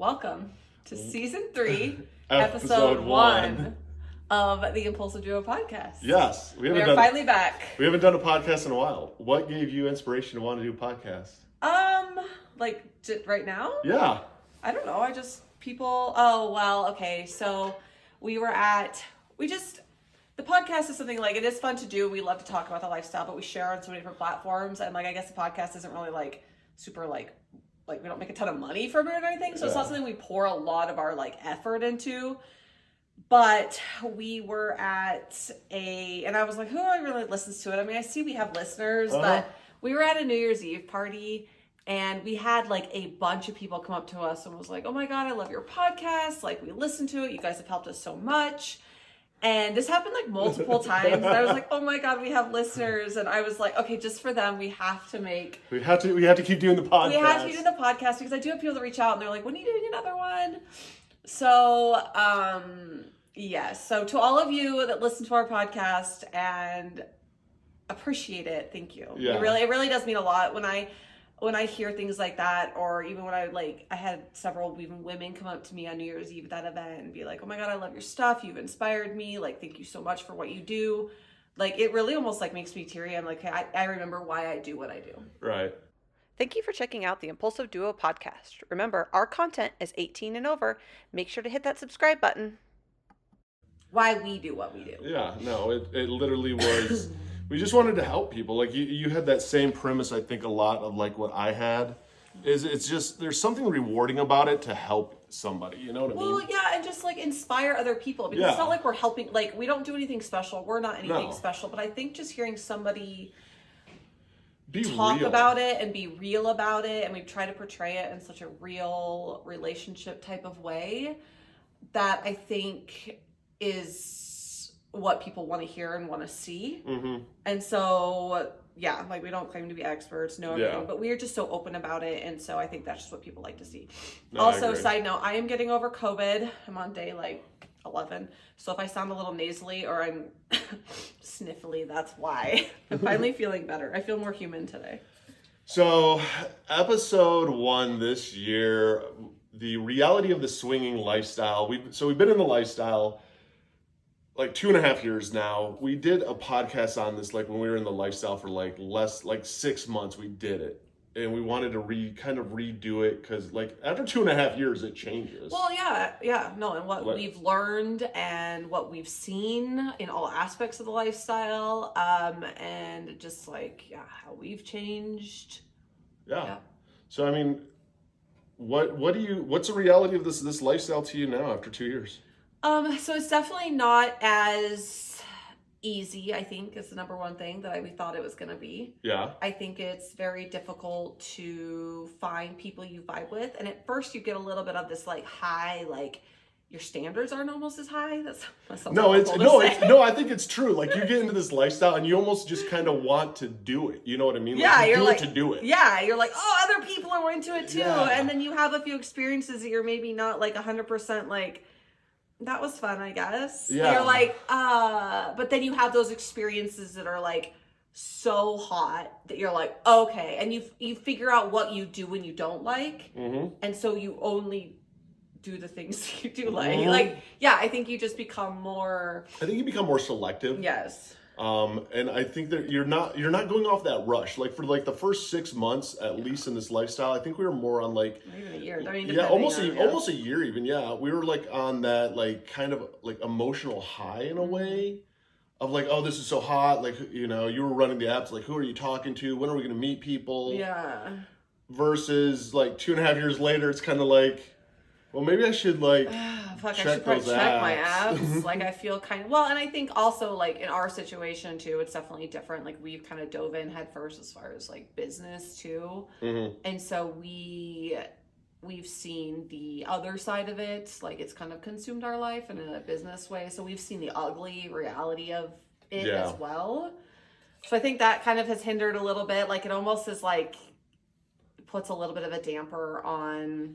Welcome to season 3, episode 1 of the Impulsive Duo podcast. Yes, we are finally back. We haven't done a podcast in a while. What gave you inspiration to want to do a podcast? Right now? Yeah. I don't know. So the podcast is something like, it is fun to do. We love to talk about the lifestyle, but we share on so many different platforms. And I guess the podcast isn't really super we don't make a ton of money from it or anything. So It's not something we pour a lot of our effort into. But we were at and I was like, who really listens to it? I mean, I see we have listeners, but we were at a New Year's Eve party and we had a bunch of people come up to us and was like, oh my God, I love your podcast. We listen to it. You guys have helped us so much. And this happened multiple times. And I was like, oh my God, we have listeners. And I was like, okay, just for them, we have to keep doing the podcast. We have to keep doing the podcast because I do have people that reach out and they're like, when are you doing another one? So, yes. So to all of you that listen to our podcast and appreciate it, thank you. Yeah. It really does mean a lot when I hear things like that, or even when I had several even women come up to me on New Year's Eve at that event and be like, oh my God, I love your stuff. You've inspired me. Thank you so much for what you do. It really almost makes me teary. I'm like, hey, I remember why I do what I do. Right. Thank you for checking out the Impulsive Duo podcast. Remember, our content is 18 and over. Make sure to hit that subscribe button. Why we do what we do. Yeah, no, it literally was... We just wanted to help people. You had that same premise, I think, a lot of what I had. It's just, there's something rewarding about it to help somebody, you know what I mean? Well, yeah, and just inspire other people. Because it's not like we're helping, we don't do anything special. We're not anything special. But I think just hearing somebody talk about it and be real about it, and we try to portray it in such a real relationship type of way, that I think is what people want to hear and want to see. Mm-hmm. And so, yeah, we don't claim to be experts, everything, but we are just so open about it. And so I think that's just what people like to see. No, also, side note, I am getting over COVID. I'm on day 11. So if I sound a little nasally or I'm sniffly, that's why. I'm finally feeling better. I feel more human today. So episode 1 this year, the reality of the swinging lifestyle. We've been in the lifestyle 2.5 years now. We did a podcast on this when we were in the lifestyle for less 6 months. We did it, and we wanted to redo it because after 2.5 years it changes. Well, yeah, no, and what we've learned and what we've seen in all aspects of the lifestyle, and just how we've changed. Yeah. So I mean, what's the reality of this lifestyle to you now after 2 years? So it's definitely not as easy, I think, is the number one thing that we thought it was going to be. Yeah. I think it's very difficult to find people you vibe with. And at first you get a little bit of this high, your standards aren't almost as high. That's I think it's true. You get into this lifestyle and you almost just kind of want to do it. You know what I mean? Yeah, you do it to do it. Yeah, you're other people are into it too. Yeah. And then you have a few experiences that you're maybe not 100% that was fun, I guess. Yeah. You're but then you have those experiences that are so hot that you're okay. And you figure out what you do when you don't like. Mm-hmm. And so you only do the things you do like. Mm-hmm. I think you just become more... I think you become more selective. Yes. And I think that you're not going off that rush. For the first 6 months, at least in this lifestyle, I think we were more on even a year. I mean, almost a year even. Yeah, we were on that kind of emotional high in a way of oh, this is so hot. You were running the apps. Who are you talking to? When are we going to meet people? Yeah. Versus 2.5 years later, it's kind of well, maybe I should check my apps. I feel kind of and I think also in our situation too, it's definitely different. We've kind of dove in head first as far as business too, and so we've seen the other side of it. It's kind of consumed our life in a business way. So we've seen the ugly reality of it as well. So I think that kind of has hindered a little bit. It almost is puts a little bit of a damper on.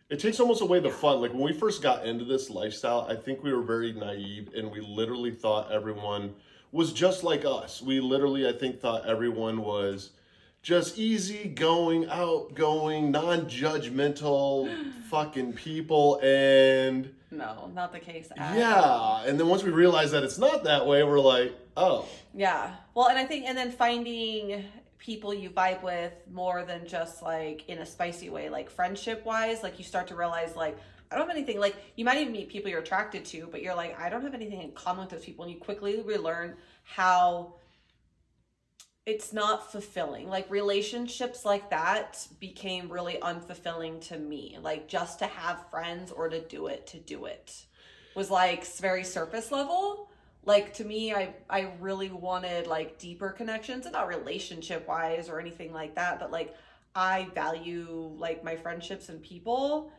It takes almost away the fun. When we first got into this lifestyle, I think we were very naive and we literally thought everyone was just like us. We literally, I think, thought everyone was just easy going, outgoing, non-judgmental fucking people. And no, not the case. And then once we realize that it's not that way, we're like, oh. Yeah. Well, and I think, and then finding people you vibe with more than just like in a spicy way, like friendship wise, like you start to realize like, I don't have anything, like you might even meet people you're attracted to, but you're like, I don't have anything in common with those people. And you quickly relearn how it's not fulfilling. Like relationships like that became really unfulfilling to me. Like just to have friends or to do it was like very surface level. Like to me, I really wanted like deeper connections, and not relationship wise or anything like that, but like I value like my friendships and people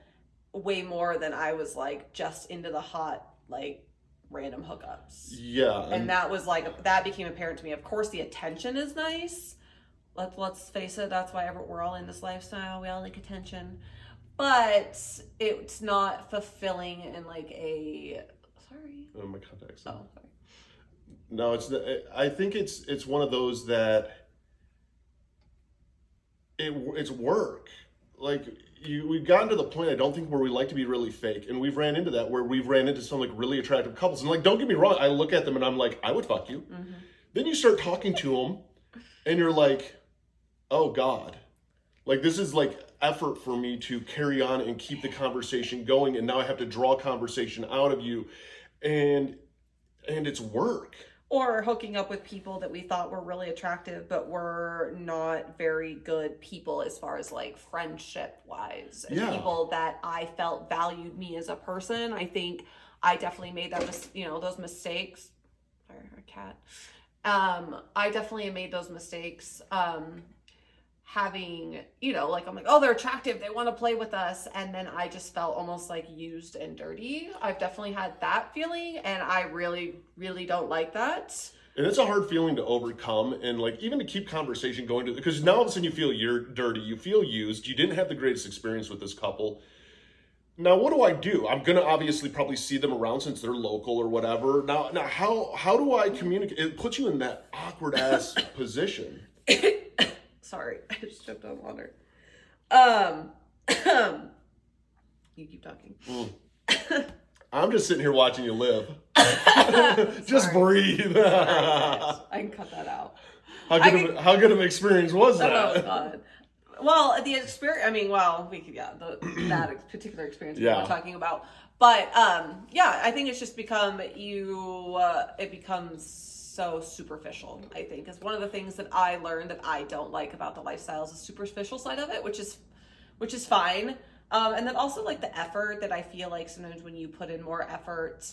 way more than I was like just into the hot like random hookups. Yeah. And that was like, that became apparent to me. Of course the attention is nice. Let's face it, that's why we're all in this lifestyle. We all like attention. But it's not fulfilling in like a my contacts. Oh, sorry. No, I think it's one of those that it's work. Like we've gotten to the point, I don't think, where we like to be really fake, and we've ran into that where we've ran into some like really attractive couples, and like, don't get me wrong, I look at them and I'm like, I would fuck you. Mm-hmm. Then you start talking to them, and you're like, oh God, like this is like effort for me to carry on and keep the conversation going, and now I have to draw conversation out of you, and it's work. Or hooking up with people that we thought were really attractive, but were not very good people as far as like friendship wise. And people that I felt valued me as a person. I think I definitely made that, those mistakes. Sorry, a cat. I definitely made those mistakes. Having, like, I'm like, oh, they're attractive, they want to play with us, and then I just felt almost like used and dirty. I've definitely had that feeling, and I really, really don't like that. And it's a hard feeling to overcome, and like even to keep conversation going, because now all of a sudden you feel you're dirty, you feel used, you didn't have the greatest experience with this couple. Now what do? I'm gonna obviously probably see them around since they're local or whatever. Now how do I communicate? It puts you in that awkward ass position. Sorry, I just choked on water. You keep talking. I'm just sitting here watching you live. Just breathe. I can cut that out. How good of an experience was that? Oh God. Well, the experience. I mean, that particular experience we were talking about. But I think it's just become it becomes so superficial. I think is one of the things that I learned that I don't like about the lifestyle is the superficial side of it, which is fine. And then also like the effort that I feel like sometimes when you put in more effort,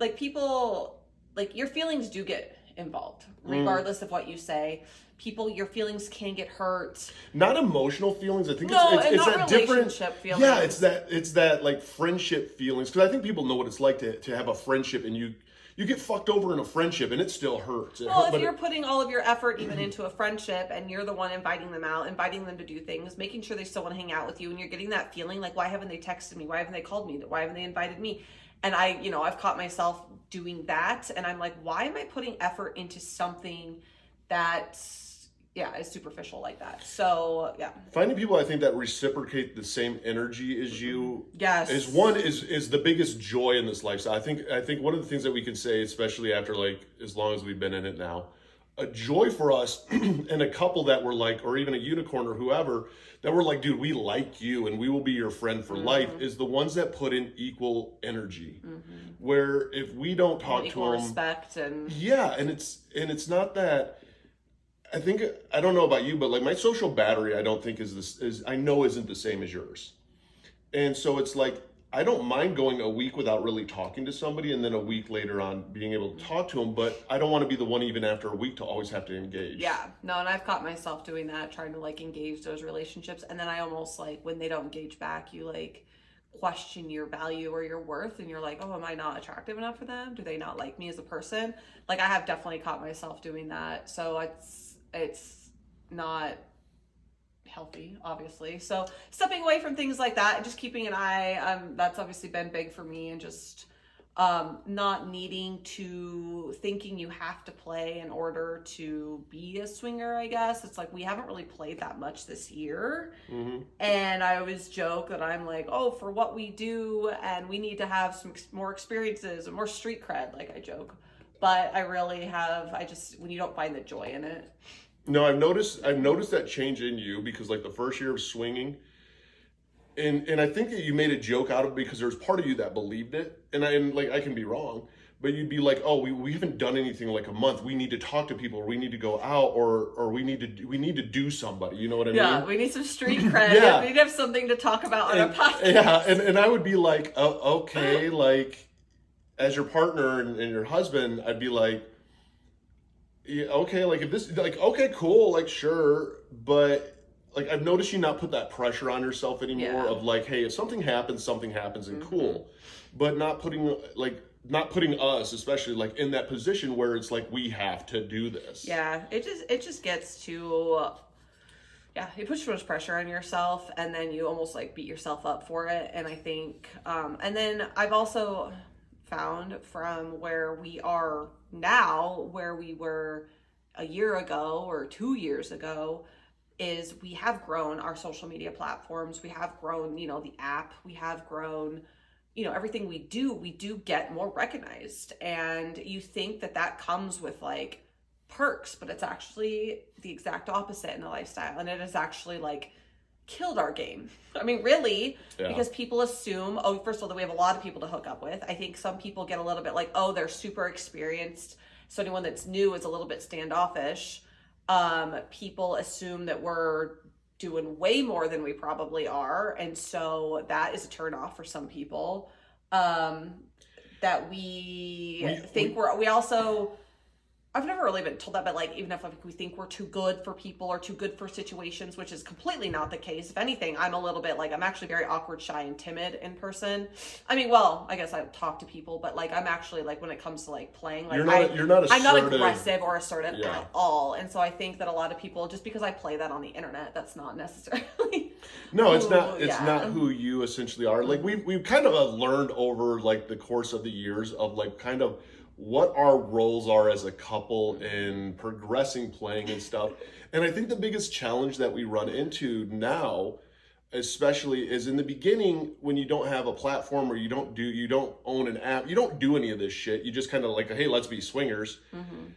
like people, like your feelings do get involved regardless of what you say. Your feelings can get hurt. Not emotional feelings. I think it's not that relationship feelings. Yeah, it's that like friendship feelings, because I think people know what it's like to have a friendship, and you get fucked over in a friendship and it still hurts. If you're putting all of your effort even into a friendship, and you're the one inviting them out, inviting them to do things, making sure they still want to hang out with you, and you're getting that feeling like, why haven't they texted me? Why haven't they called me? Why haven't they invited me? And I've caught myself doing that, and I'm like, why am I putting effort into something that is superficial like that? So finding people, I think, that reciprocate the same energy as you, is the biggest joy in this lifestyle. I think one of the things that we can say, especially after like as long as we've been in it now, a joy for us and a couple that were like, or even a unicorn or whoever that were like, dude, we like you and we will be your friend for life, is the ones that put in equal energy. Where if we don't talk to them, respect and and it's not that. I don't know about you, but like my social battery, I don't think I know isn't the same as yours. And so it's like, I don't mind going a week without really talking to somebody, and then a week later on being able to talk to them, but I don't want to be the one even after a week to always have to engage. Yeah, no, and I've caught myself doing that, trying to like engage those relationships. And then I almost like, when they don't engage back, you like question your value or your worth, and you're like, oh, am I not attractive enough for them? Do they not like me as a person? Like I have definitely caught myself doing that. So it's not healthy, obviously. So stepping away from things like that and just keeping an eye, that's obviously been big for me, and just not needing to thinking you have to play in order to be a swinger, I guess. It's like we haven't really played that much this year. Mm-hmm. And I always joke that I'm like, oh, for what we do, and we need to have some more experiences and more street cred, like I joke. But I really have, when you don't find the joy in it. No, I've noticed that change in you, because like the first year of swinging, and I think that you made a joke out of it because there's part of you that believed it, and I can be wrong, but you'd be like, oh, we haven't done anything in like a month. We need to talk to people, or we need to go out, or we need to do somebody. You know what I mean? Yeah, we need some street cred. Yeah. We need to have something to talk about on our podcast. Yeah, and I would be like, oh, okay, like as your partner and your husband, I'd be like, yeah, okay, like if this, like, okay, cool, like sure, but like I've noticed you not put that pressure on yourself anymore of like, hey, if something happens and cool, but not putting us, especially like in that position where it's like we have to do this. Yeah, it just gets to you put too much pressure on yourself, and then you almost like beat yourself up for it. And I think and then I've also found from where we are now, where we were a year ago or 2 years ago, is we have grown our social media platforms. We have grown, the app. We have grown, everything we do get more recognized. And you think that comes with like perks, but it's actually the exact opposite in the lifestyle. And it has actually like killed our game. I mean, really, because people assume, first of all, that we have a lot of people to hook up with. I think some people get a little bit like, they're super experienced, so anyone that's new is a little bit standoffish. People assume that we're doing way more than we probably are, and so that is a turn off for some people. That we think we also, I've never really been told that, but like, even if we think we're too good for people or too good for situations, which is completely not the case. If anything, I'm a little bit like, I'm actually very awkward, shy, and timid in person. I mean, well, I guess I talk to people, but like, I'm actually like, when it comes to like playing, like you're not assertive. I'm not aggressive or assertive at all. And so I think that a lot of people, just because I play that on the internet, that's not necessarily. No, it's not who you essentially are. Like we've kind of learned over like the course of the years of like kind of what our roles are as a couple in progressing playing and stuff. And I think the biggest challenge that we run into now, especially, is in the beginning when you don't have a platform, or you don't own an app, you don't do any of this shit. You just kind of like, hey, let's be swingers. Mm-hmm.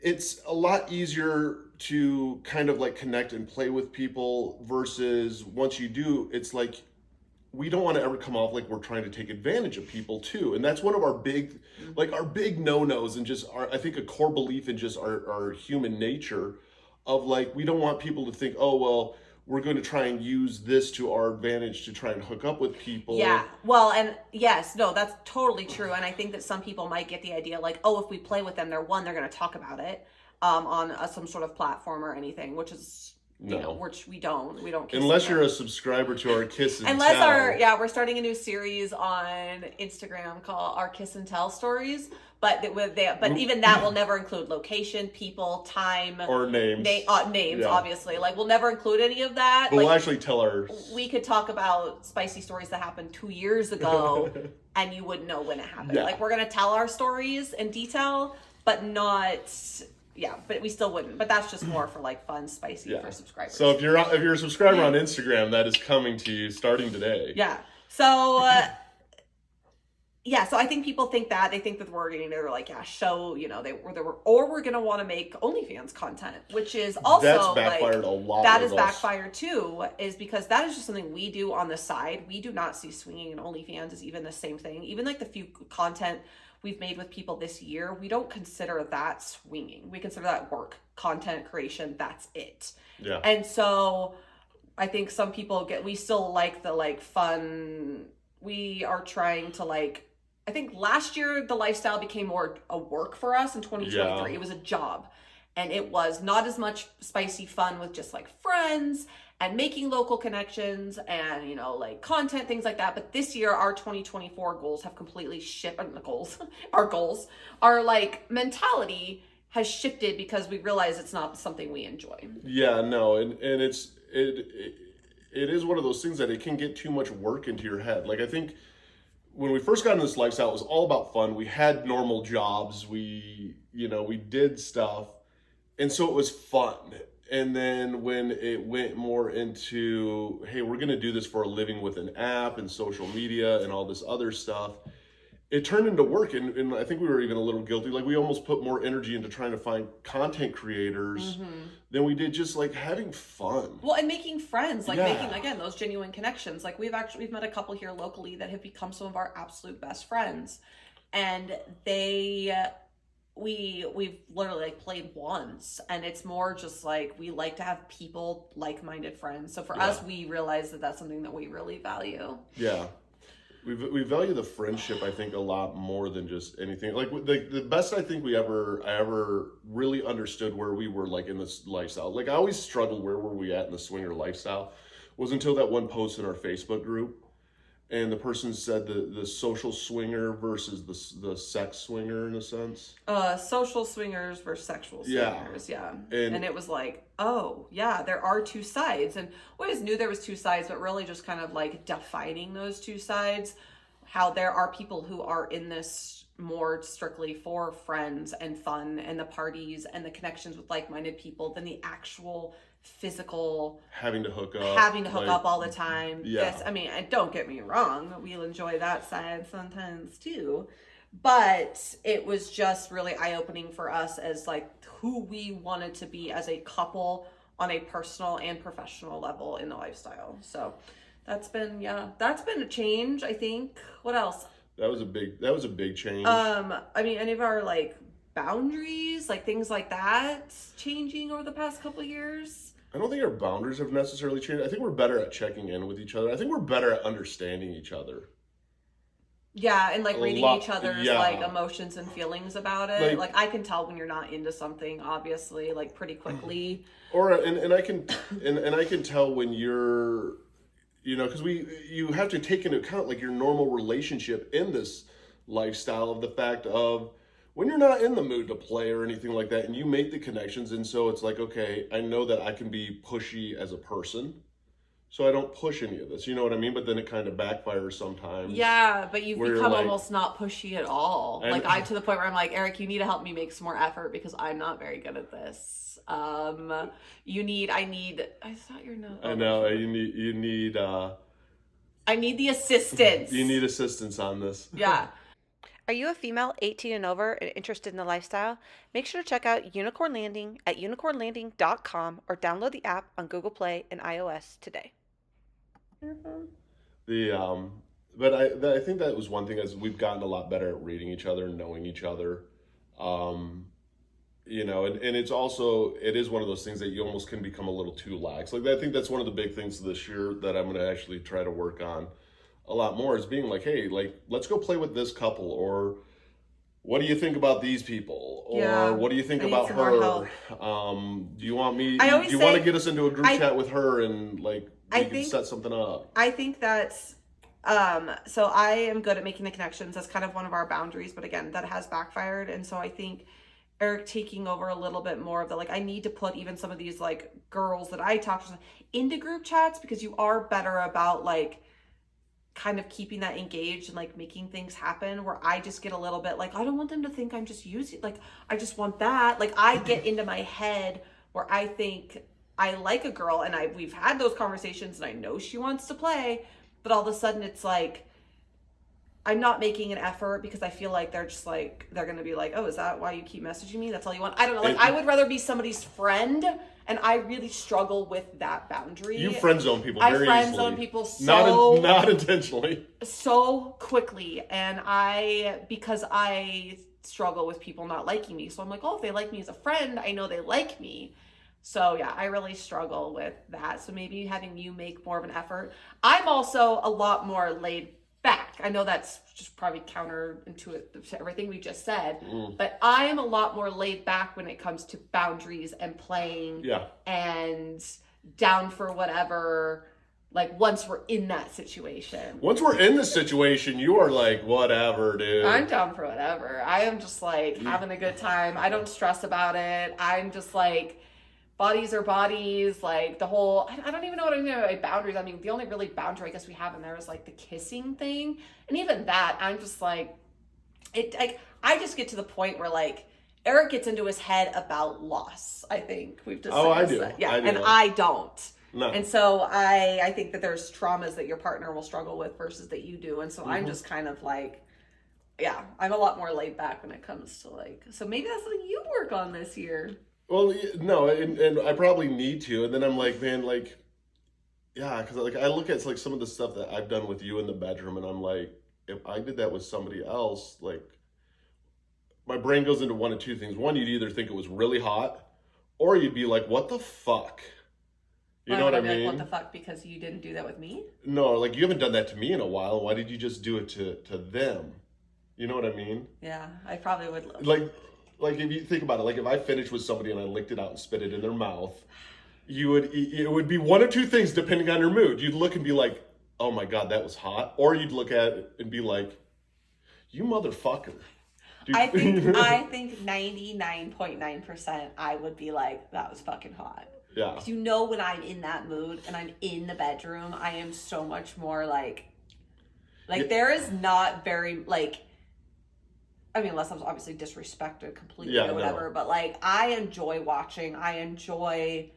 It's a lot easier to kind of like connect and play with people versus once you do, it's like, we don't want to ever come off like we're trying to take advantage of people too. And that's one of our big no-nos, and just I think a core belief in just our human nature of like, we don't want people to think, oh, well, we're going to try and use this to our advantage to try and hook up with people. Yeah. Well, and yes, no, that's totally true. And I think that some people might get the idea like, if we play with them, they're going to talk about it on some sort of platform or anything, which is, which we don't unless you're a subscriber to our Kiss and Tell. We're starting a new series on Instagram called our Kiss and Tell stories, but even that will never include location, people, time, or names. Obviously, like we'll never include any of that. But we'll actually tell our. We could talk about spicy stories that happened 2 years ago, and you wouldn't know when it happened. Yeah. Like we're gonna tell our stories in detail, but not. Yeah, but we still wouldn't. But that's just more for like fun, spicy for subscribers. So if you're a subscriber on Instagram, that is coming to you starting today. Yeah. So so I think people think that they think that we're going to like show we're going to want to make OnlyFans content, which is also that's backfired a lot. That is backfired too, is because that is just something we do on the side. We do not see swinging and OnlyFans as even the same thing. Even like the few content we've made with people this year, we don't consider that swinging. We consider that work, content creation. That's it. Yeah. And so I think some people we still like the like fun. We are trying to like, I think last year the lifestyle became more a work for us in 2023. Yeah. It was a job, and it was not as much spicy fun with just like friends and making local connections and, like content, things like that. But this year, our 2024 goals have completely shifted. Our like mentality has shifted because we realize it's not something we enjoy. Yeah, no. And it is one of those things that it can get too much work into your head. Like, I think when we first got into this lifestyle, it was all about fun. We had normal jobs. We did stuff. And so it was fun. And then when it went more into, hey, we're going to do this for a living with an app and social media and all this other stuff, it turned into work. And I think we were even a little guilty. Like, we almost put more energy into trying to find content creators than we did just like having fun. Well, and making friends, like making, again, those genuine connections. Like, we've met a couple here locally that have become some of our absolute best friends. And we've literally like played once, and it's more just like we like to have people, like-minded friends. So for us, we realize that that's something that we really value. Yeah. We value the friendship, I think, a lot more than just anything. Like, the best I think I ever really understood where we were, like, in this lifestyle. Like, I always struggled, where were we at in the swinger lifestyle, was until that one post in our Facebook group. And the person said the social swinger versus the sex swinger, in a sense. Social swingers versus sexual swingers, And it was like, oh, yeah, there are two sides. And we always knew there was two sides, but really just kind of like defining those two sides. How there are people who are in this more strictly for friends and fun and the parties and the connections with like-minded people than the actual physical having to hook up all the time. Yes, I mean, don't get me wrong, we'll enjoy that side sometimes too, but it was just really eye-opening for us as like who we wanted to be as a couple on a personal and professional level in the lifestyle. So that's been a change, I think. What else? That was a big change. I mean, any of our like boundaries, like things like that, changing over the past couple of years? I don't think our boundaries have necessarily changed. I think we're better at checking in with each other. I think we're better at understanding each other. Yeah, and like reading each other's like emotions and feelings about it. Like I can tell when you're not into something, obviously, like pretty quickly. And I can tell when you're, because you have to take into account like your normal relationship in this lifestyle, of the fact of when you're not in the mood to play or anything like that, and you make the connections, and so it's like, okay, I know that I can be pushy as a person, so I don't push any of this, you know what I mean? But then it kind of backfires sometimes. Yeah, but you've become like, almost not pushy at all. To the point where I'm like, Eric, you need to help me make some more effort because I'm not very good at this. I thought you're not. I know, you need. I need the assistance. You need assistance on this. Yeah. Are you a female 18 and over and interested in the lifestyle? Make sure to check out Unicorn Landing at unicornlanding.com or download the app on Google Play and iOS today. But I think that was one thing, as we've gotten a lot better at reading each other and knowing each other. And it's also, it is one of those things that you almost can become a little too lax. Like, I think that's one of the big things this year that I'm going to actually try to work on a lot more, is being like, hey, like, let's go play with this couple, or what do you think about these people, or what do you think about her? Do you want me? Do you want to get us into a group chat with her and like we can set something up? I think that's so I am good at making the connections. That's kind of one of our boundaries, but again, that has backfired, and so I think Eric taking over a little bit more of the, like, I need to put even some of these like girls that I talk to into group chats, because you are better about like kind of keeping that engaged and like making things happen, where I just get a little bit like, I don't want them to think I'm just using, like, I just want that. Like, I get into my head where I think I like a girl, and we've had those conversations and I know she wants to play, but all of a sudden it's like, I'm not making an effort because I feel like they're just like, they're going to be like, oh, is that why you keep messaging me? That's all you want? I don't know. Like, I would rather be somebody's friend, and I really struggle with that boundary. You friend zone people very easily. I friend zone people so... Not intentionally. So quickly. And because I struggle with people not liking me. So I'm like, oh, if they like me as a friend, I know they like me. So yeah, I really struggle with that. So maybe having you make more of an effort. I'm also a lot more laid back. I know that's just probably counterintuitive to everything we just said, but I am a lot more laid back when it comes to boundaries and playing and down for whatever. Like, once we're in that situation. Once we're in the situation, you are like, whatever, dude. I'm down for whatever. I am just like having a good time. I don't stress about it. I'm just like, bodies are bodies, like the whole, I don't even know what I mean by boundaries. I mean, the only really boundary I guess we have in there is like the kissing thing. And even that, I'm just like, I just get to the point where like, Eric gets into his head about loss, I think. We've discussed I do. that. Yeah, I do. and I don't. No. And so I think that there's traumas that your partner will struggle with versus that you do. And so I'm just kind of like, yeah, I'm a lot more laid back when it comes to like, so maybe that's something you work on this year. Well, no, and I probably need to. And then I'm like, man, like, yeah, because like I look at like some of the stuff that I've done with you in the bedroom, and I'm like, if I did that with somebody else, like, my brain goes into one of two things. One, you'd either think it was really hot, or you'd be like, what the fuck? You know what I mean? Like, what the fuck, because you didn't do that with me? No, like, you haven't done that to me in a while. Why did you just do it to them? You know what I mean? Yeah, I probably would. Like if you think about it, like if I finished with somebody and I licked it out and spit it in their mouth, it would be one of two things depending on your mood. You'd look and be like, oh my God, that was hot. Or you'd look at it and be like, you motherfucker. Dude. I think 99.9% I would be like, that was fucking hot. Yeah. Because you know when I'm in that mood and I'm in the bedroom, I am so much more like yeah. There is not very, like, I mean, unless I'm obviously disrespected completely or whatever, but like, I enjoy watching. I enjoy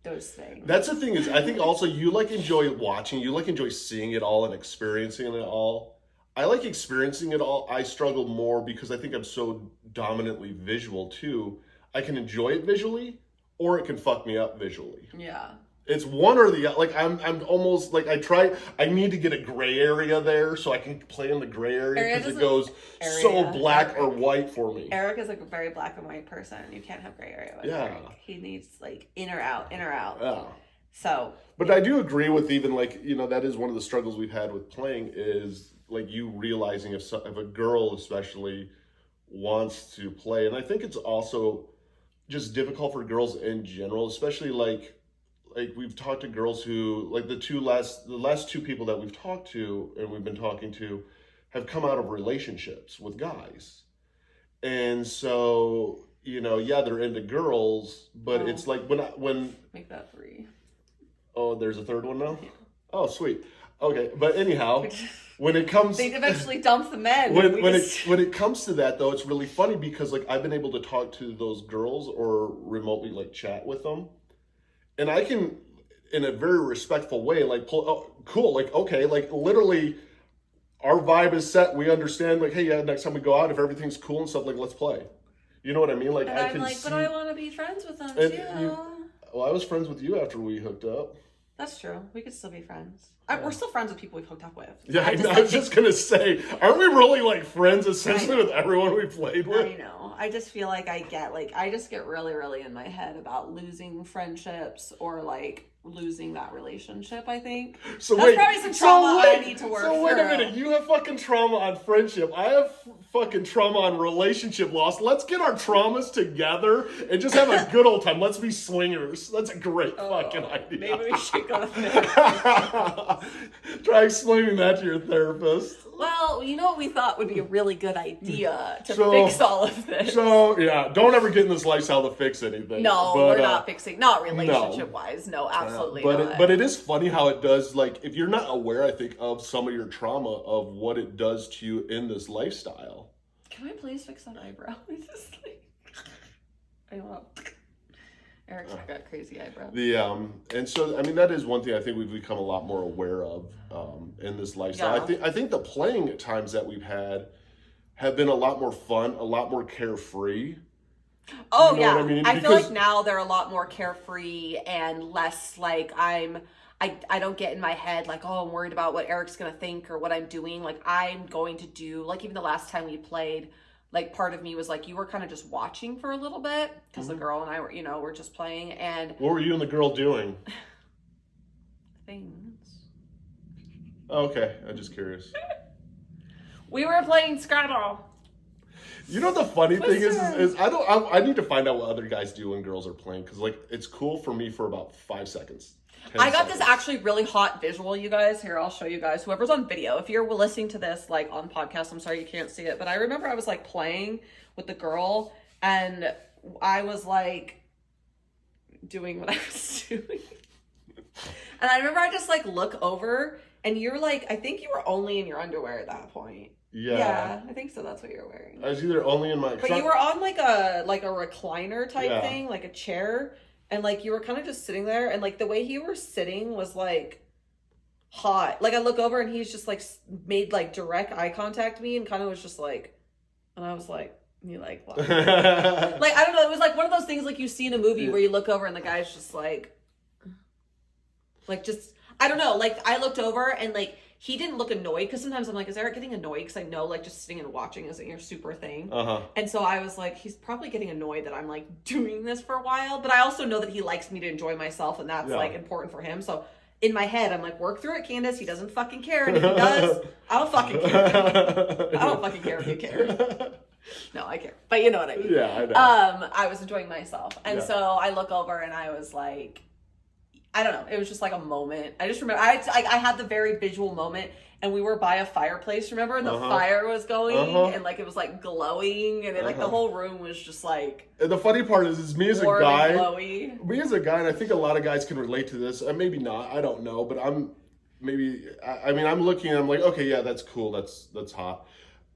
those things. That's the thing is, I think also you like enjoy watching, you like enjoy seeing it all and experiencing it all. I like experiencing it all. I struggle more because I think I'm so dominantly visual too. I can enjoy it visually, or it can fuck me up visually. Yeah. It's one or the other. Like I'm almost like I need to get a gray area there so I can play in the gray area because it goes so black or white for me. Eric is like a very black and white person. You can't have gray area with Eric. He needs like in or out. Yeah. So. But I do agree with even like, you know, that is one of the struggles we've had with playing is like you realizing if a girl especially wants to play. And I think it's also just difficult for girls in general, especially like we've talked to girls who like the last two people that we've talked to and we've been talking to have come out of relationships with guys. And so, you know, yeah, they're into girls, but it's like when make that 3. Oh, there's a third one now? Yeah. Oh, sweet. Okay, but anyhow, when it comes they eventually dump the men. When it comes to that though, it's really funny because like I've been able to talk to those girls or remotely like chat with them. And I can, in a very respectful way, like, cool, like, okay, like, literally, our vibe is set. We understand, like, hey, yeah, next time we go out, if everything's cool and stuff, like, let's play. You know what I mean? Like, and I'm like, but I want to be friends with them, too. Well, I was friends with you after we hooked up. That's true. We could still be friends. We're still friends with people we've hooked up with. Yeah, I was just going to say, aren't we really, like, friends, essentially, with everyone we played with? I know. I just feel like I just get really, really in my head about losing friendships or, like, losing that relationship, I think. So that's probably some trauma I need to work through. So wait a minute. You have fucking trauma on friendship. I have fucking trauma on relationship loss. Let's get our traumas together and just have a good old time. Let's be swingers. That's a great fucking idea. Maybe we should go there. Try explaining that to your therapist. Well, you know what we thought would be a really good idea to fix all of this? So, yeah, don't ever get in this lifestyle to fix anything. No, we're not fixing, not relationship-wise. No, absolutely not. But it is funny how it does, like, if you're not aware, I think, of some of your trauma, of what it does to you in this lifestyle. Can I please fix that eyebrow? It's just like, I want Eric's got crazy eyebrows. And so I mean that is one thing I think we've become a lot more aware of in this lifestyle. Yeah. I think the playing times that we've had have been a lot more fun, a lot more carefree. Oh, you know what I mean? I feel like now they're a lot more carefree and less like I don't get in my head like, oh, I'm worried about what Eric's gonna think or what I'm doing. Like I'm going to do, like even the last time we played, like part of me was like, you were kind of just watching for a little bit because the girl and I were, you know, we're just playing. And what were you and the girl doing? Things. Okay, I'm just curious. We were playing Scrabble. You know the funny thing is I need to find out what other guys do when girls are playing because like it's cool for me for about 5 seconds. I got this actually really hot visual, you guys. Here, I'll show you guys. Whoever's on video, if you're listening to this like on podcast, I'm sorry you can't see it, but I remember I was like playing with the girl and I was like, doing what I was doing. And I remember I just like look over and you're like, I think you were only in your underwear at that point. Yeah, I think so. That's what you're wearing. I was either only in my... But you were on like a recliner type thing, like a chair. And like you were kind of just sitting there. And like the way you were sitting was like hot. Like I look over and he's just like made like direct eye contact with me and kind of was just like... And I was like... You like what? Like I don't know. It was like one of those things like you see in a movie where you look over and the guy's just like just I don't know. Like I looked over and like he didn't look annoyed because sometimes I'm like, is Eric getting annoyed? Because I know like just sitting and watching isn't your super thing. And so I was like, he's probably getting annoyed that I'm like doing this for a while. But I also know that he likes me to enjoy myself and that's like important for him. So in my head, I'm like, work through it, Candice. He doesn't fucking care. And if he does, I don't fucking care. I don't fucking care if you care. No, I care. But you know what I mean. Yeah, I know. I was enjoying myself. And so I look over and I was like, I don't know. It was just like a moment. I just remember, I had the very visual moment and we were by a fireplace, remember? And the fire was going and like it was like glowing and it, like the whole room was just like... And the funny part is me as a guy, and I think a lot of guys can relate to this. Maybe not, I don't know, but I'm looking and I'm like, okay, yeah, that's cool. That's hot.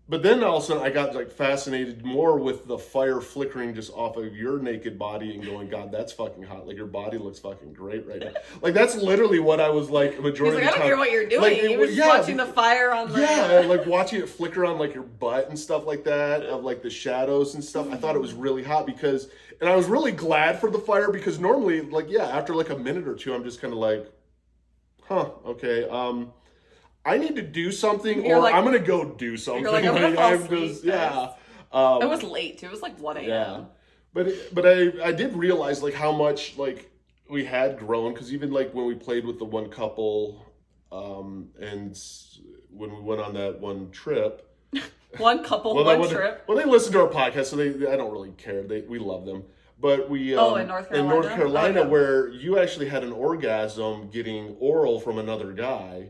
But then all of a sudden I got like fascinated more with the fire flickering just off of your naked body and going, God, that's fucking hot. Like your body looks fucking great right now. Like that's literally what I was like majority of the time. I don't care what you're doing. Like, you were just watching the fire on the... Yeah, like watching it flicker on like your butt and stuff like that, of like the shadows and stuff. I thought it was really hot because, and I was really glad for the fire because normally like, after like a minute or two, I'm just kind of like, okay, I need to do something, or like, I'm gonna go do something. You're like, I'm gonna fall asleep. It was late too. It was like 1 a.m. Yeah, but I did realize like how much like we had grown because even like when we played with the one couple, and when we went on that one trip, one trip. Well, they listen to our podcast, so I don't really care. We love them. But we in North Carolina, in North Carolina, where you actually had an orgasm getting oral from another guy.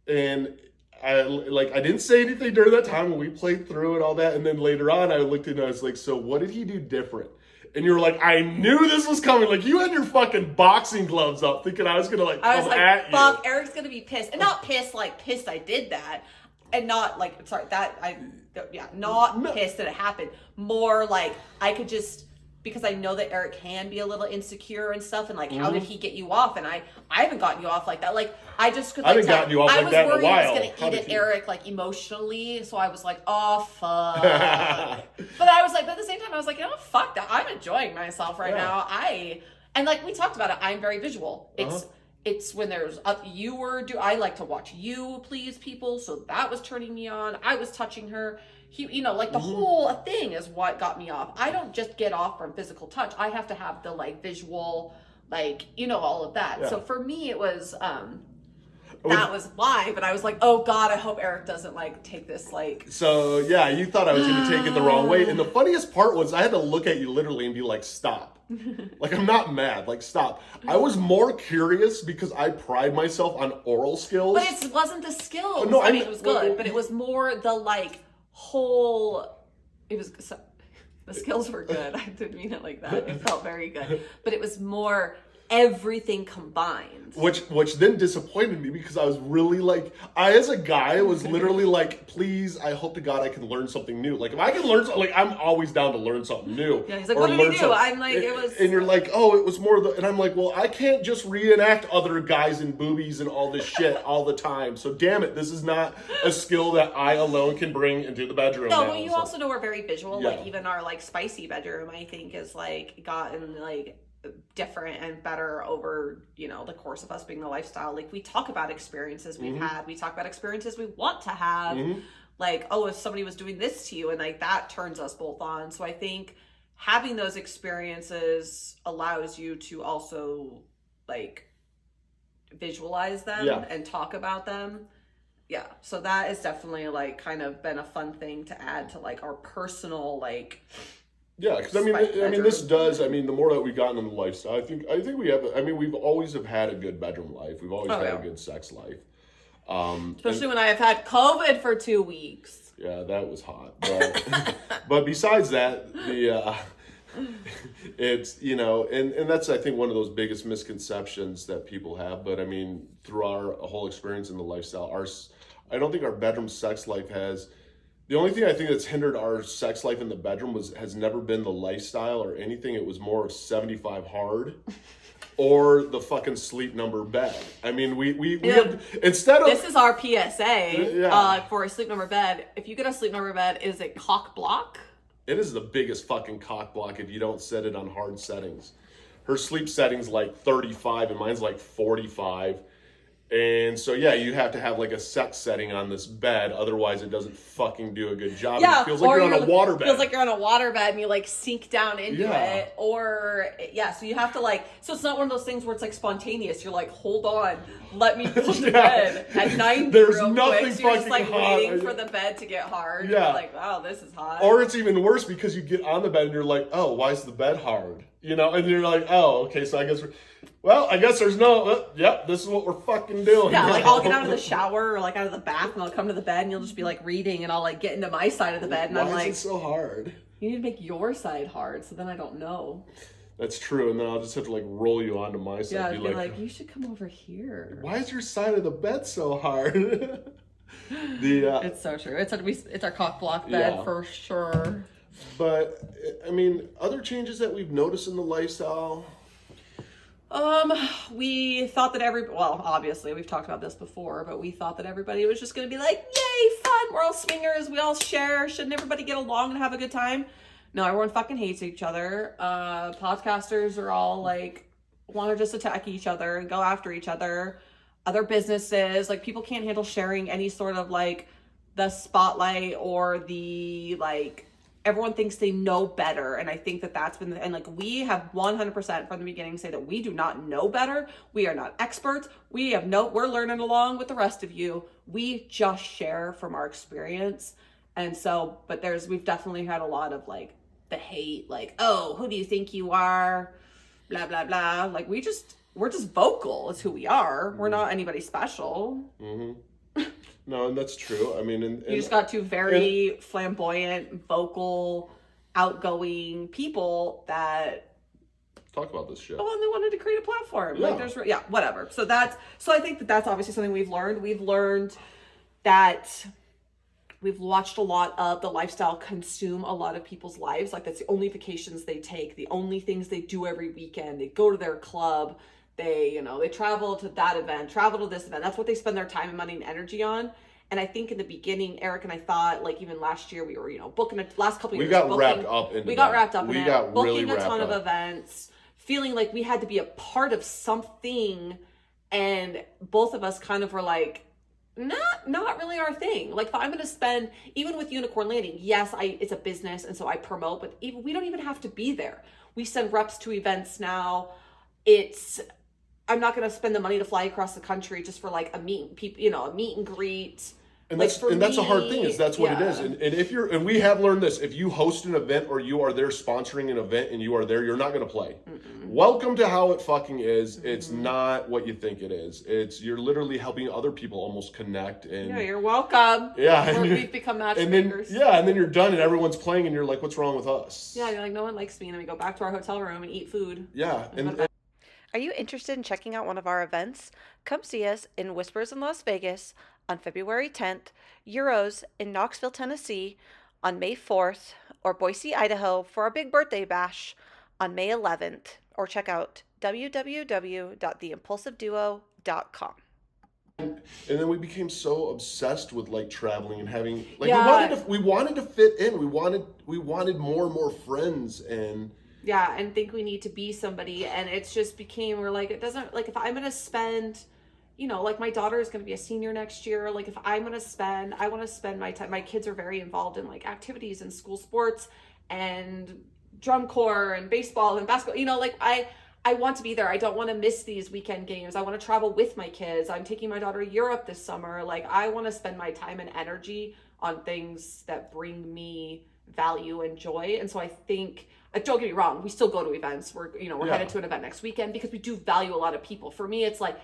And I didn't say anything during that time when we played through and all that. And then later on, I looked and I was like, so what did he do different? And you were like, I knew this was coming. Like you had your fucking boxing gloves up thinking I was going to like come at you. Fuck, Eric's going to be pissed. And not pissed I did that. And not like, pissed that it happened. More like I could just... Because I know that Eric can be a little insecure and stuff, and like, how did he get you off? And I haven't gotten you off like that. Like, I just could. I haven't gotten you off like that in a while. I was worried I was gonna eat at Eric like emotionally, so I was like, oh fuck. But I was like, but at the same time, I was like, fuck that. I'm enjoying myself right now. And like we talked about it. I'm very visual. It's when there's I like to watch you please people, so that was turning me on. I was touching her. The whole thing is what got me off. I don't just get off from physical touch. I have to have the like visual, like, all of that. Yeah. So for me, it was, that was why, but I was like, oh God, I hope Eric doesn't like take this like. So yeah, you thought I was going to take it the wrong way. And the funniest part was I had to look at you literally and be like, stop. Like, I'm not mad. Like, stop. I was more curious because I pride myself on oral skills. But it wasn't the skills. No, it was good, but it was more the like, the skills were good. I didn't mean it like that. It felt very good, but it was more everything combined, which then disappointed me because I was really like, as a guy was literally like, please, I hope to God I can learn something new. Like if I can learn something, like I'm always down to learn something new. Yeah, he's like, what did he do? I'm like, it was, and you're like, oh, it was more and I'm like, well, I can't just reenact other guys and boobies and all this shit all the time. So damn it, this is not a skill that I alone can bring into the bedroom. No, but you also know we're very visual. Yeah. Like even our like spicy bedroom, I think is like gotten like different and better over the course of us being the lifestyle. Like we talk about experiences we've had, we talk about experiences we want to have, like, oh, if somebody was doing this to you, and like that turns us both on. So I think having those experiences allows you to also like visualize them and talk about them. Yeah, so that is definitely like kind of been a fun thing to add to like our personal like. Yeah, because I mean, this does. I mean, the more that we've gotten in the lifestyle, I think we have. I mean, we've always have had a good bedroom life. We've always had a good sex life. Especially when I have had COVID for 2 weeks. Yeah, that was hot. But but besides that, It's, you know, and that's, I think, one of those biggest misconceptions that people have. But I mean, through our whole experience in the lifestyle, I don't think our bedroom sex life has, the only thing I think that's hindered our sex life in the bedroom has never been the lifestyle or anything. It was more of 75 hard or the fucking sleep number bed. I mean, we have, instead of... This is our PSA for a sleep number bed. If you get a sleep number bed, is it cock block? It is the biggest fucking cock block if you don't set it on hard settings. Her sleep setting's like 35 and mine's like 45. And so, yeah, you have to have like a sex setting on this bed. Otherwise, it doesn't fucking do a good job. Yeah, it feels like you're on a water bed. Feels like you're on a water bed and you like sink down into it. Or, so you have to like, so it's not one of those things where it's like spontaneous. You're like, hold on, let me push the bed at 90 There's real nothing quick. So you're just like hot. waiting for the bed to get hard. Yeah. You're like, wow, this is hot. Or it's even worse because you get on the bed and you're like, oh, why is the bed hard? You know, and you're like, oh, okay, so I guess there's no, yep, this is what we're fucking doing. Yeah, like I'll get out of the shower or like out of the bath and I'll come to the bed and you'll just be like reading and I'll like get into my side of the bed and I'm like, why is it so hard? You need to make your side hard so then I don't know. That's true, and then I'll just have to like roll you onto my side. Yeah, I'd be like, you should come over here. Why is your side of the bed so hard? It's so true. It's our cock block bed for sure. But I mean, other changes that we've noticed in the lifestyle. We thought that obviously we've talked about this before, but we thought that everybody was just going to be like, yay, fun. We're all swingers. We all share. Shouldn't everybody get along and have a good time? No, everyone fucking hates each other. Podcasters are all like, want to just attack each other and go after each other. Other businesses, like people can't handle sharing any sort of like the spotlight or the like, everyone thinks they know better. And I think that that's been, and like we have 100% from the beginning say that we do not know better. We are not experts. We're learning along with the rest of you. We just share from our experience. And so, but we've definitely had a lot of like the hate, like, oh, who do you think you are? Blah, blah, blah. Like we're just vocal is who we are. We're not anybody special. Mm-hmm. No, and that's true. I mean, you just got two very flamboyant, vocal, outgoing people that talk about this shit. Oh, and they wanted to create a platform. Yeah. Like whatever. So I think that that's obviously something we've learned. We've learned that we've watched a lot of the lifestyle consume a lot of people's lives. Like that's the only vacations they take, the only things they do every weekend. They go to their club. They travel to that event, travel to this event. That's what they spend their time and money and energy on. And I think in the beginning, Eric and I thought, like even last year, we were, booking last couple of years. We got wrapped up in it. Booking a ton of events, feeling like we had to be a part of something. And both of us kind of were like, not really our thing. Like if I'm going to spend, even with Unicorn Landing, yes, it's a business. And so I promote, but we don't even have to be there. We send reps to events now. I'm not going to spend the money to fly across the country just for like a meet and greet. And that's a hard thing that's what it is. And we have learned this, if you host an event or you are there sponsoring an event and you are there, you're not going to play. Mm-mm. Welcome to how it fucking is. Mm-hmm. It's not what you think it is. You're literally helping other people almost connect. And yeah, you're welcome. Yeah. We've become matchmakers. And then you're done and everyone's playing and you're like, what's wrong with us? Yeah, you're like, no one likes me. And then we go back to our hotel room and eat food. Yeah. Are you interested in checking out one of our events? Come see us in Whispers in Las Vegas on February 10th, Euros in Knoxville, Tennessee on May 4th, or Boise, Idaho for our big birthday bash on May 11th, or check out www.theimpulsiveduo.com. And then we became so obsessed with like traveling and having like we wanted to fit in. We wanted more and more friends and think we need to be somebody. And it's just became, we're like, it doesn't, like if I'm going to spend, like my daughter is going to be a senior next year. Like if I want to spend my time, my kids are very involved in like activities and school sports and drum corps and baseball and basketball, like I want to be there. I don't want to miss these weekend games. I want to travel with my kids. I'm taking my daughter to Europe this summer. Like I want to spend my time and energy on things that bring me value and joy. And so I think, don't get me wrong, we still go to events. We're headed to an event next weekend because we do value a lot of people. For me, it's like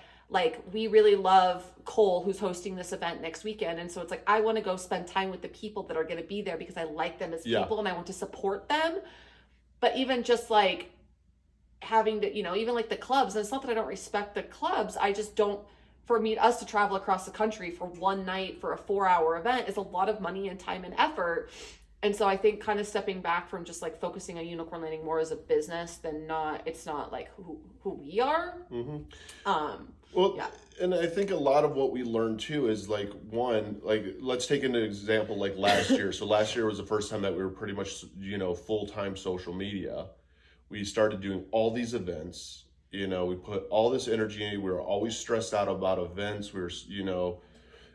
we really love Cole, who's hosting this event next weekend. And so it's like, I want to go spend time with the people that are going to be there because I like them as people and I want to support them. But even just like having to, even like the clubs, and it's not that I don't respect the clubs, I just don't, for us to travel across the country for one night for a 4-hour event is a lot of money and time and effort. And so I think kind of stepping back from just like focusing on Unicorn Landing more as a business than it's not like who we are. Well, yeah. And I think a lot of what we learned too is like, one, like, let's take an example like last year. So last year was the first time that we were pretty much, full-time social media. We started doing all these events, we put all this energy in. We were always stressed out about events. We were,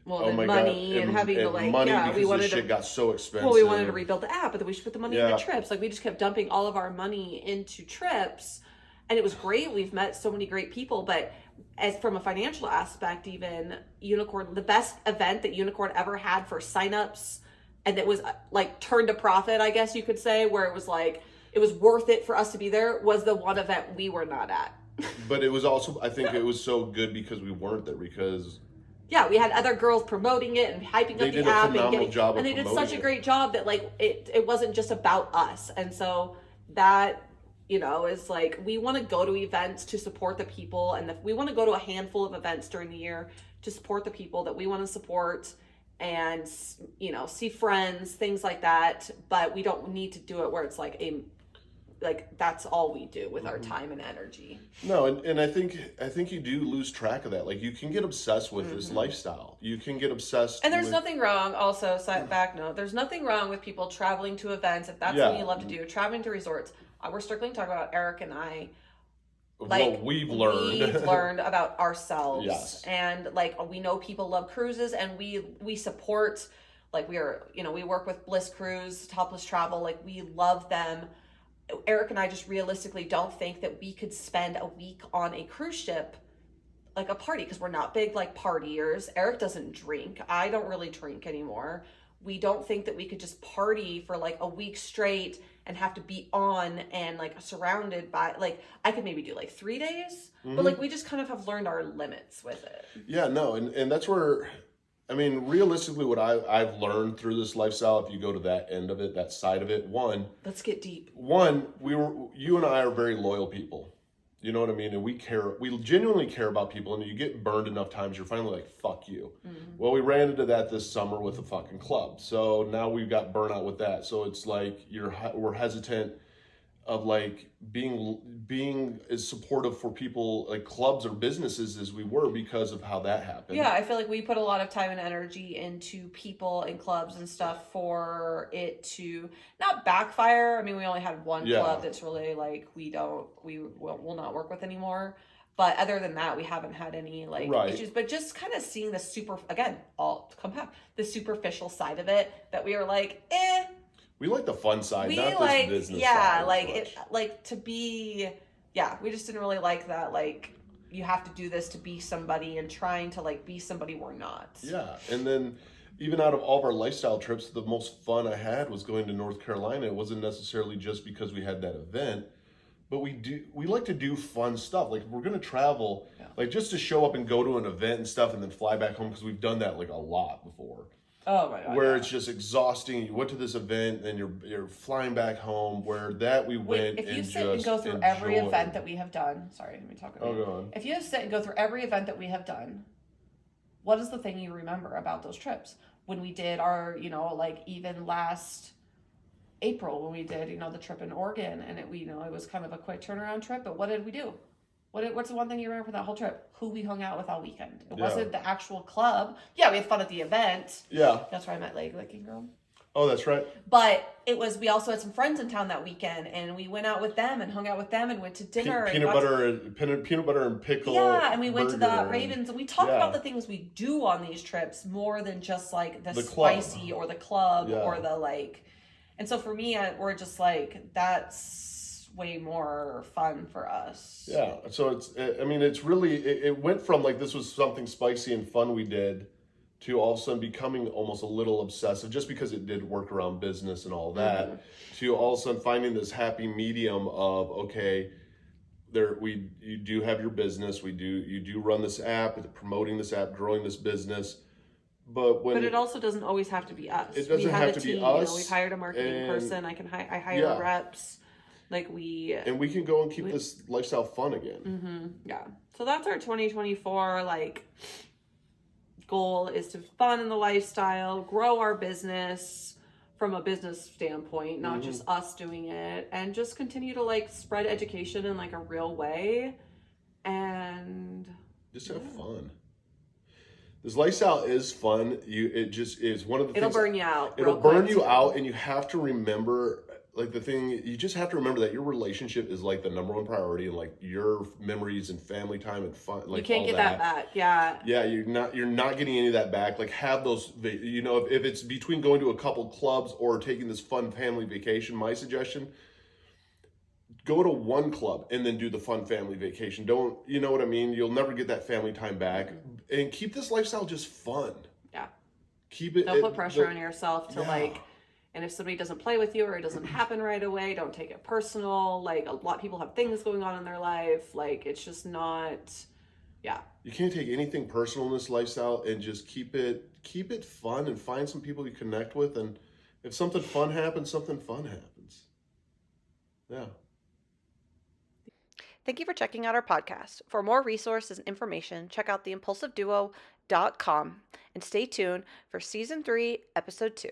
oh my money God. And having to like, money yeah, because we wanted the shit got so expensive. Well, we wanted to rebuild the app, but then we should put the money into trips. Like we just kept dumping all of our money into trips, and it was great. We've met so many great people, but as from a financial aspect, even Unicorn, the best event that Unicorn ever had for signups, and that was like turned a profit, I guess you could say, where it was like it was worth it for us to be there, was the one event we were not at. But it was also, I think it was so good because we weren't there, because yeah, we had other girls promoting it and hyping up the app and they did such a great job that like it wasn't just about us. And so that, is like, we want to go to events to support the people, and we want to go to a handful of events during the year to support the people that we want to support and, see friends, things like that. But we don't need to do it where it's like that's all we do with our time and energy. No, and I think you do lose track of that. Like, you can get obsessed with this lifestyle. You can get obsessed. And there's nothing wrong. Also, back note: there's nothing wrong with people traveling to events if that's what you love to do. Traveling to resorts. We're strictly talking about Eric and I. Like, what we've learned about ourselves. Yes. And like, we know people love cruises, and we support. Like, we work with Bliss Cruise, Topless Travel. Like, we love them. Eric and I just realistically don't think that we could spend a week on a cruise ship, like a party, because we're not big like partiers. Eric doesn't drink. I don't really drink anymore. We don't think that we could just party for like a week straight and have to be on and like surrounded by, like, I could maybe do like 3 days, but like we just kind of have learned our limits with it. Yeah, no, and that's where, I mean, realistically, what I've learned through this lifestyle, if you go to that end of it, that side of it, let's get deep. You and I are very loyal people. You know what I mean? And we genuinely care about people, and you get burned enough times, you're finally like, fuck you. Well, we ran into that this summer with the fucking club. So now we've got burnout with that. So it's like, we're hesitant of like being as supportive for people like clubs or businesses as we were, because of how that happened. Yeah, I feel like we put a lot of time and energy into people and clubs and stuff for it to not backfire. I mean, we only had one club that's really like we will not work with anymore. But other than that, we haven't had any like issues. But just kind of seeing the the superficial side of it, that we are like, We like the fun side, not like, this business side. We just didn't really like that, like, you have to do this to be somebody and trying to, like, be somebody we're not. Yeah, and then even out of all of our lifestyle trips, the most fun I had was going to North Carolina. It wasn't necessarily just because we had that event, but we like to do fun stuff. Like, if we're going to travel, like, just to show up and go to an event and stuff and then fly back home, because we've done that, like, a lot before. Oh my God! Where it's just exhausting. You went to this event and you're flying back home. Where that we went. If you sit and go through every event that we have done, sorry, let me talk about. Oh, go on. If you sit and go through every event that we have done, what is the thing you remember about those trips? When we did our, like even last April when we did, the trip in Oregon, and it was kind of a quick turnaround trip. But what did we do? What's the one thing you remember for that whole trip? Who we hung out with all weekend. It wasn't the actual club. Yeah, we had fun at the event. Yeah. That's where I met Leg Licking Girl. Oh, that's right. But we also had some friends in town that weekend, and we went out with them and hung out with them and went to dinner. Peanut butter and pickle. Yeah, and we went to the Ravens, and we talked about the things we do on these trips more than just like the spicy or the club or the like. And so for me, we're just like, that's way more fun for us. Yeah, so it's really, it went from like this was something spicy and fun we did to all of a sudden becoming almost a little obsessive, just because it did work around business and all that, to all of a sudden finding this happy medium of, okay, you do have your business, you do run this app, promoting this app, growing this business. But it also doesn't always have to be us. It doesn't have to be us. We've hired a marketing person. I hire reps. Like and we can go and keep this lifestyle fun again. Yeah. So that's our 2024 like goal, is to fun in the lifestyle, grow our business from a business standpoint, not just us doing it, and just continue to like spread education in like a real way and just have fun. This lifestyle is fun. It just is one of the things. It'll burn you out. It'll burn you out, and you have to remember, like the thing, you just have to remember that your relationship is like the number one priority, and like your memories and family time and fun. Like, you can't get that back. Yeah. Yeah, you're not getting any of that back. Like, have those, you know, if it's between going to a couple clubs or taking this fun family vacation, my suggestion, go to one club and then do the fun family vacation. Don't, you know what I mean? You'll never get that family time back. And keep this lifestyle just fun. Yeah. Keep it. Don't put pressure on yourself to like, and if somebody doesn't play with you or it doesn't happen right away, don't take it personal. Like, a lot of people have things going on in their life. Like, it's just not, yeah. You can't take anything personal in this lifestyle, and just keep it fun, and find some people you connect with. And if something fun happens, something fun happens. Yeah. Thank you for checking out our podcast. For more resources and information, check out theimpulsiveduo.com and stay tuned for season 3, episode 2.